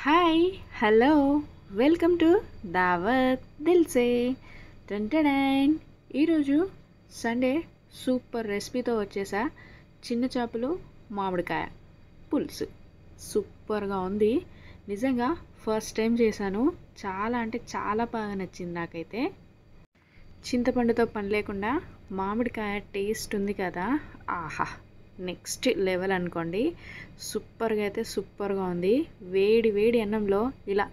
Hi hello welcome to దావత్ దిల్సే టెంటడైన్. ఈరోజు Sunday super రెసిపీతో వచ్చేసా. చిన్న చేపలు మామిడికాయ పులుసు సూపర్గా ఉంది. నిజంగా ఫస్ట్ టైం చేశాను. చాలా అంటే చాలా బాగా నచ్చింది నాకైతే. చింతపండుతో పని లేకుండా మామిడికాయ టేస్ట్ ఉంది కదా, ఆహా నెక్స్ట్ లెవెల్ అనుకోండి. సూపర్గా అయితే సూపర్గా ఉంది. వేడి వేడి అన్నంలో ఇలా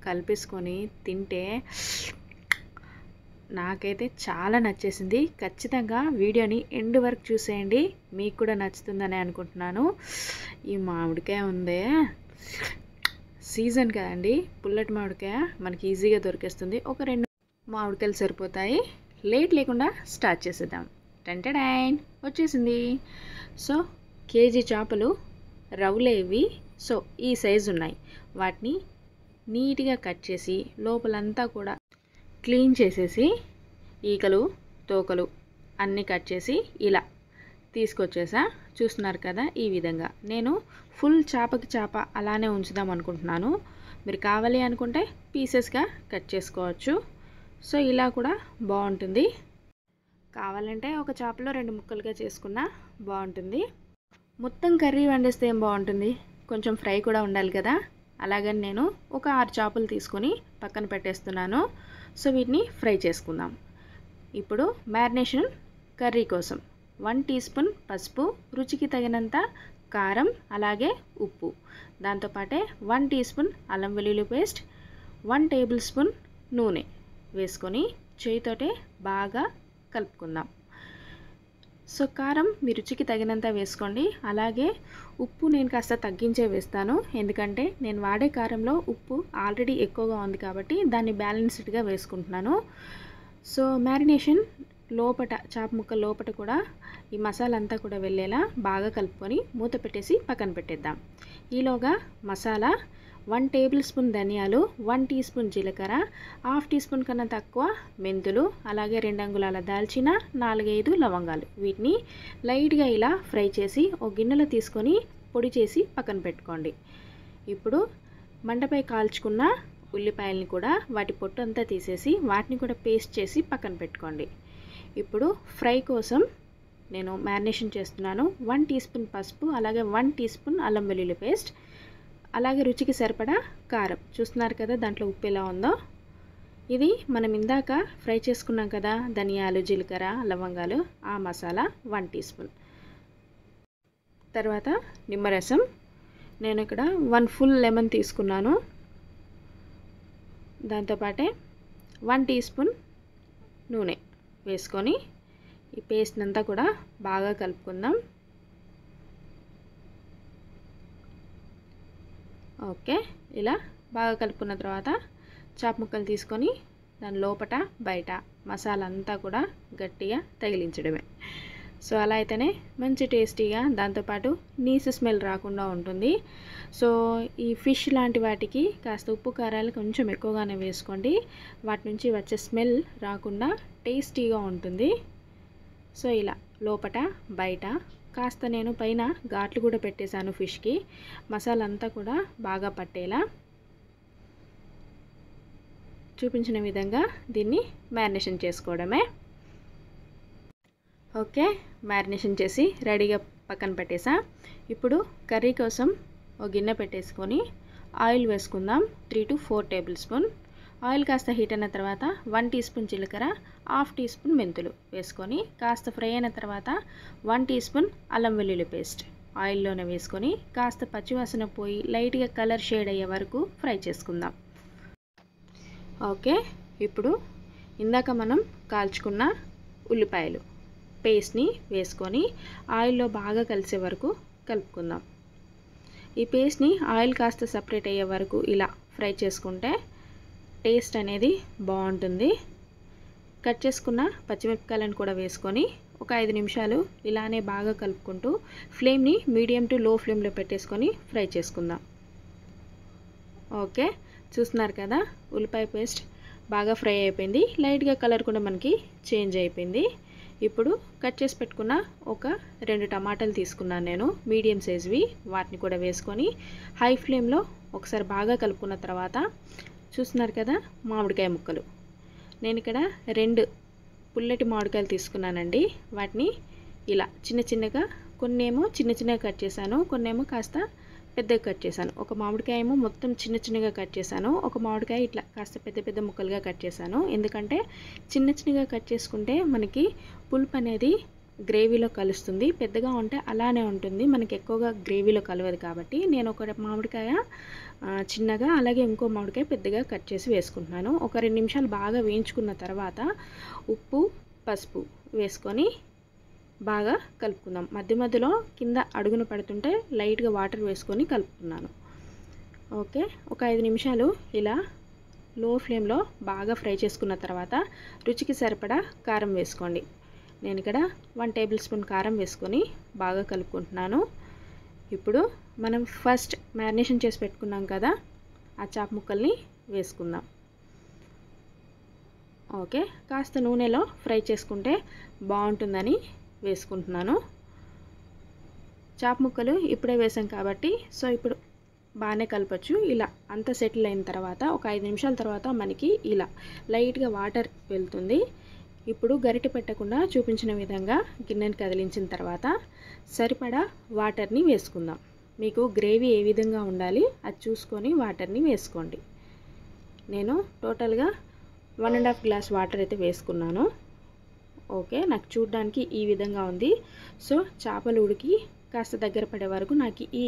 కలిపేసుకొని తింటే నాకైతే చాలా నచ్చేసింది. ఖచ్చితంగా వీడియోని ఎండ్ వరకు చూసేయండి, మీకు కూడా నచ్చుతుందని అనుకుంటున్నాను. ఈ మామిడికాయ ఉందే, సీజన్ కదండి, పుల్లటి మామిడికాయ మనకి ఈజీగా దొరికేస్తుంది. ఒక 2 మామిడికాయలు సరిపోతాయి. లేట్ లేకుండా స్టార్ట్ చేసేద్దాం. టెంటడైన్ వచ్చేసింది. సో కేజీ చేపలు రవ్వులేవి. సో ఈ సైజు ఉన్నాయి. వాటిని నీట్గా కట్ చేసి లోపలంతా కూడా క్లీన్ చేసేసి ఈకలు తోకలు అన్నీ కట్ చేసి ఇలా తీసుకొచ్చేసా. చూస్తున్నారు కదా, ఈ విధంగా. నేను ఫుల్ చేపకి చేప అలానే ఉంచుదాం అనుకుంటున్నాను. మీరు కావాలి అనుకుంటే పీసెస్గా కట్ చేసుకోవచ్చు. సో ఇలా కూడా బాగుంటుంది. కావాలంటే ఒక చేపలో 2 ముక్కలుగా చేసుకున్నా బాగుంటుంది. మొత్తం కర్రీ వండేస్తే ఏం బాగుంటుంది, కొంచెం ఫ్రై కూడా ఉండాలి కదా. అలాగని నేను ఒక 6 చేపలు తీసుకొని పక్కన పెట్టేస్తున్నాను. సో వీటిని ఫ్రై చేసుకుందాం. ఇప్పుడు మ్యారినేషన్ కర్రీ కోసం 1 టీ స్పూన్ పసుపు, రుచికి తగినంత కారం, అలాగే ఉప్పు. దాంతోపాటే 1 టీ స్పూన్ అల్లం వెల్లుల్లి పేస్ట్, 1 టేబుల్ స్పూన్ నూనె వేసుకొని చేయితోటే బాగా కలుపుకుందాం. సో కారం మీ రుచికి తగినంత వేసుకోండి. అలాగే ఉప్పు నేను కాస్త తగ్గించే వేస్తాను, ఎందుకంటే నేను వాడే కారంలో ఉప్పు ఆల్రెడీ ఎక్కువగా ఉంది కాబట్టి దాన్ని బ్యాలెన్స్డ్గా వేసుకుంటున్నాను. సో మ్యారినేషన్ లోపట, చేప ముక్క లోపట కూడా ఈ మసాలా అంతా కూడా వెళ్ళేలా బాగా కలుపుకొని మూత పెట్టేసి పక్కన పెట్టేద్దాం. ఈలోగా మసాలా 1 టేబుల్ స్పూన్ ధనియాలు, 1 టీ స్పూన్ జీలకర్ర, హాఫ్ టీ స్పూన్ కన్నా తక్కువ మెంతులు, అలాగే 2 అంగుళాల దాల్చిన, 4-5 లవంగాలు. వీటిని లైట్గా ఇలా ఫ్రై చేసి ఒక గిన్నెలో తీసుకొని పొడి చేసి పక్కన పెట్టుకోండి. ఇప్పుడు మంటపై కాల్చుకున్న ఉల్లిపాయలని కూడా వాటి పొట్టు అంతా తీసేసి వాటిని కూడా పేస్ట్ చేసి పక్కన పెట్టుకోండి. ఇప్పుడు ఫ్రై కోసం నేను మ్యారినేషన్ చేస్తున్నాను. 1 టీ స్పూన్ పసుపు, అలాగే 1 టీ స్పూన్ అల్లం వెల్లుల్లి పేస్ట్, అలాగే రుచికి సరిపడా కారం. చూస్తున్నారు కదా దాంట్లో ఉప్పు ఎలా ఉందో. ఇది మనం ఇందాక ఫ్రై చేసుకున్నాం కదా, ధనియాలు జీలకర్ర లవంగాలు, ఆ మసాలా 1 టీ స్పూన్. తర్వాత నిమ్మరసం. నేను ఇక్కడ 1 ఫుల్ లెమన్ తీసుకున్నాను. దాంతోపాటే 1 టీ స్పూన్ నూనె వేసుకొని ఈ పేస్ట్ అంతా కూడా బాగా కలుపుకుందాం. ఓకే, ఇలా బాగా కలుపుకున్న తర్వాత చేప ముక్కలు తీసుకొని దాని లోపట బయట మసాలా అంతా కూడా గట్టిగా తగిలించడమే. సో అలా అయితేనే మంచి టేస్టీగా, దాంతోపాటు నీసు స్మెల్ రాకుండా ఉంటుంది. సో ఈ ఫిష్ లాంటి వాటికి కాస్త ఉప్పు కారాలు కొంచెం ఎక్కువగానే వేసుకోండి, వాటి నుంచి వచ్చే స్మెల్ రాకుండా టేస్టీగా ఉంటుంది. సో ఇలా లోపట బయట కాస్త నేను పైన ఘాట్లు కూడా పెట్టేశాను ఫిష్కి, మసాలా అంతా కూడా బాగా పట్టేలా. చూపించిన విధంగా దీన్ని మ్యారినేషన్ చేసుకోవడమే. ఓకే, మ్యారినేషన్ చేసి రెడీగా పక్కన పెట్టేసా. ఇప్పుడు కర్రీ కోసం ఒక గిన్నె పెట్టేసుకొని ఆయిల్ వేసుకుందాం. 3 to 4 టేబుల్ స్పూన్ ఆయిల్ కాస్త హీట్ అయిన తర్వాత 1 టీ స్పూన్ జీలకర్ర, హాఫ్ టీ స్పూన్ మెంతులు వేసుకొని కాస్త ఫ్రై అయిన తర్వాత 1 టీ స్పూన్ అల్లం వెల్లుల్లి పేస్ట్ ఆయిల్లోనే వేసుకొని కాస్త పచ్చివాసన పోయి లైట్గా కలర్ షేడ్ అయ్యే వరకు ఫ్రై చేసుకుందాం. ఓకే, ఇప్పుడు ఇందాక మనం కాల్చుకున్న ఉల్లిపాయలు పేస్ట్ని వేసుకొని ఆయిల్లో బాగా కలిసే వరకు కలుపుకుందాం. ఈ పేస్ట్ని ఆయిల్ కాస్త సపరేట్ అయ్యే వరకు ఇలా ఫ్రై చేసుకుంటే టేస్ట్ అనేది బాగుంటుంది. కట్ చేసుకున్న పచ్చిమిరపకాయలను కూడా వేసుకొని ఒక 5 నిమిషాలు ఇలానే బాగా కలుపుకుంటూ ఫ్లేమ్ని మీడియం టు లో ఫ్లేమ్లో పెట్టేసుకొని ఫ్రై చేసుకుందాం. ఓకే, చూస్తున్నారు కదా ఉల్లిపాయ పేస్ట్ బాగా ఫ్రై అయిపోయింది. లైట్గా కలర్ కూడా మనకి చేంజ్ అయిపోయింది. ఇప్పుడు కట్ చేసి పెట్టుకున్న ఒక 2 టమాటాలు తీసుకున్నాను నేను, మీడియం సైజ్వి. వాటిని కూడా వేసుకొని హై ఫ్లేమ్లో ఒకసారి బాగా కలుపుకున్న తర్వాత చూస్తున్నారు కదా మామిడికాయ ముక్కలు. నేను ఇక్కడ 2 పుల్లటి మామిడికాయలు తీసుకున్నానండి. వాటిని ఇలా చిన్న చిన్నగా, కొన్నేమో చిన్న చిన్నగా కట్ చేశాను, కొన్నేమో కాస్త పెద్దగా కట్ చేశాను. ఒక మామిడికాయ ఏమో మొత్తం చిన్న చిన్నగా కట్ చేశాను, ఒక మామిడికాయ ఇట్లా కాస్త పెద్ద పెద్ద ముక్కలుగా కట్ చేశాను. ఎందుకంటే చిన్న చిన్నగా కట్ చేసుకుంటే మనకి పులుపు అనేది గ్రేవీలో కలుస్తుంది. పెద్దగా ఉంటే అలానే ఉంటుంది, మనకి ఎక్కువగా గ్రేవీలో కలవదు. కాబట్టి నేను ఒక మామిడికాయ చిన్నగా, అలాగే ఇంకో మామిడికాయ పెద్దగా కట్ చేసి వేసుకుంటున్నాను. ఒక 2 నిమిషాలు బాగా వేయించుకున్న తర్వాత ఉప్పు, పసుపు వేసుకొని బాగా కలుపుకుందాం. మధ్య మధ్యలో కింద అడుగున పడుతుంటే లైట్గా వాటర్ వేసుకొని కలుపుకున్నాను. ఓకే, ఒక 5 నిమిషాలు ఇలా లో ఫ్లేమ్లో బాగా ఫ్రై చేసుకున్న తర్వాత రుచికి సరిపడా కారం వేసుకోండి. నేను ఇక్కడ 1 టేబుల్ స్పూన్ కారం వేసుకొని బాగా కలుపుకుంటున్నాను. ఇప్పుడు మనం ఫస్ట్ మ్యారినేషన్ చేసి పెట్టుకున్నాం కదా, ఆ చాప ముక్కల్ని వేసుకుందాం. ఓకే, కాస్త నూనెలో ఫ్రై చేసుకుంటే బాగుంటుందని వేసుకుంటున్నాను. చాప ముక్కలు ఇప్పుడే వేసాం కాబట్టి సో ఇప్పుడు బాగానే కలపచ్చు. ఇలా అంతా సెటిల్ అయిన తర్వాత ఒక 5 నిమిషాల తర్వాత మనకి ఇలా లైట్గా వాటర్ వెళ్తుంది. ఇప్పుడు గరిటె పెట్టకుండా చూపించిన విధంగా గిన్నెని కదిలించిన తర్వాత సరిపడా వాటర్ని వేసుకుందాం. మీకు గ్రేవీ ఏ విధంగా ఉండాలి అది చూసుకొని వాటర్ని వేసుకోండి. నేను టోటల్గా 1.5 గ్లాస్ వాటర్ అయితే వేసుకున్నాను. ఓకే, నాకు చూడడానికి ఈ విధంగా ఉంది. సో చేపలు ఉడికి కాస్త దగ్గర పడే వరకు నాకు ఈ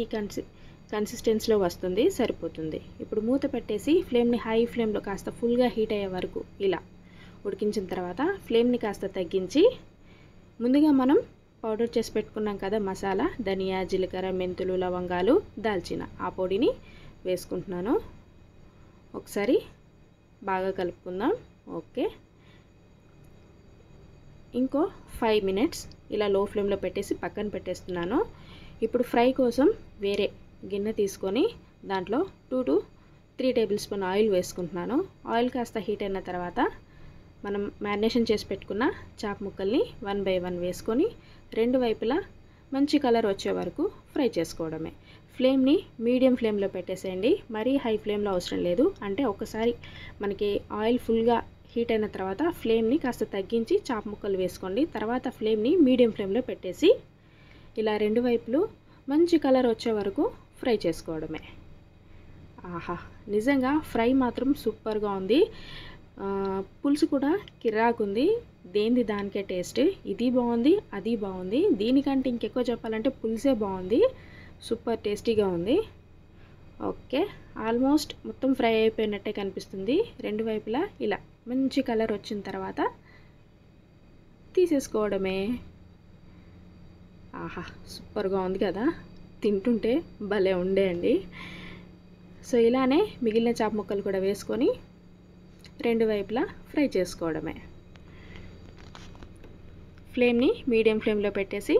కన్సిస్టెన్సీలో వస్తుంది, సరిపోతుంది. ఇప్పుడు మూత పెట్టేసి ఫ్లేమ్ని హై ఫ్లేమ్లో కాస్త ఫుల్గా హీట్ అయ్యే వరకు ఇలా ఉడికించిన తర్వాత ఫ్లేమ్ని కాస్త తగ్గించి ముందుగా మనం పౌడర్ చేసి పెట్టుకున్నాం కదా మసాలా, ధనియా, జీలకర్ర, మెంతులు, లవంగాలు, దాల్చిన, ఆ పొడిని వేసుకుంటున్నాను. ఒకసారి బాగా కలుపుకుందాం. ఓకే, ఇంకో 5 మినిట్స్ ఇలా లో ఫ్లేమ్లో పెట్టేసి పక్కన పెట్టేస్తున్నాను. ఇప్పుడు ఫ్రై కోసం వేరే గిన్నె తీసుకొని దాంట్లో 2 to 3 టేబుల్ స్పూన్ ఆయిల్ వేసుకుంటున్నాను. ఆయిల్ కాస్త హీట్ అయిన తర్వాత మనం మ్యారినేషన్ చేసి పెట్టుకున్న చాప ముక్కల్ని 1 by 1 వేసుకొని 2 వైపులా మంచి కలర్ వచ్చే వరకు ఫ్రై చేసుకోవడమే. ఫ్లేమ్ని మీడియం ఫ్లేమ్లో పెట్టేసేయండి, మరీ హై ఫ్లేమ్లో అవసరం లేదు. అంటే ఒకసారి మనకి ఆయిల్ ఫుల్గా హీట్ అయిన తర్వాత ఫ్లేమ్ని కాస్త తగ్గించి చాప ముక్కలు వేసుకోండి. తర్వాత ఫ్లేమ్ని మీడియం ఫ్లేమ్లో పెట్టేసి ఇలా 2 వైపులు మంచి కలర్ వచ్చే వరకు ఫ్రై చేసుకోవడమే. ఆహా, నిజంగా ఫ్రై మాత్రం సూపర్గా ఉంది. పులుసు కూడా కిర్రాకుంది, దేనిది దానికే టేస్ట్. ఇది బాగుంది, అది బాగుంది. దీనికంటే ఇంకెక్కువ చెప్పాలంటే పులుసే బాగుంది, సూపర్ టేస్టీగా ఉంది. ఓకే, ఆల్మోస్ట్ మొత్తం ఫ్రై అయిపోయినట్టే కనిపిస్తుంది. 2 వైపులా ఇలా మంచి కలర్ వచ్చిన తర్వాత తీసేసుకోవడమే. ఆహా, సూపర్గా ఉంది కదా, తింటుంటే భలే ఉండేయండి. సో ఇలానే మిగిలిన చాప ముక్కలు కూడా వేసుకొని 2 వైపులా ఫ్రై చేసుకోవడమే. ఫ్లేమ్ని మీడియం ఫ్లేమ్లో పెట్టేసి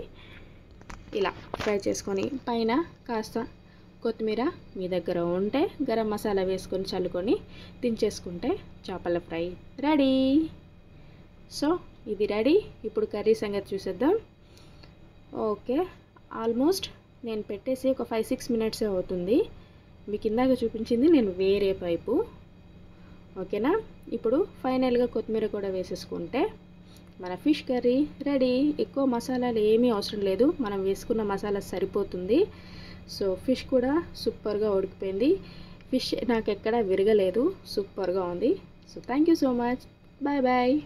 ఇలా ఫ్రై చేసుకొని పైన కాస్త కొత్తిమీర మీ దగ్గర ఉంటే గరం మసాలా వేసుకొని చల్లుకొని దించేసుకుంటే చేపల ఫ్రై రెడీ. సో ఇది రెడీ. ఇప్పుడు కర్రీ సంగతి చూసేద్దాం. ఓకే, ఆల్మోస్ట్ నేను పెట్టేసి ఒక 5-6 మినిట్స్ అవుతుంది. మీకు ఇందాక చూపించింది నేను వేరే పైపు. ఓకేనా, ఇప్పుడు ఫైనల్గా కొత్తిమీర కూడా వేసేసుకుంటే మన ఫిష్ కర్రీ రెడీ. ఎక్కువ మసాలాలు ఏమీ అవసరం లేదు, మనం వేసుకున్న మసాలా సరిపోతుంది. సో ఫిష్ కూడా సూపర్గా ఉడికిపోయింది. ఫిష్ నాకు ఎక్కడా విరగలేదు, సూపర్గా ఉంది. So thank you so much, bye bye.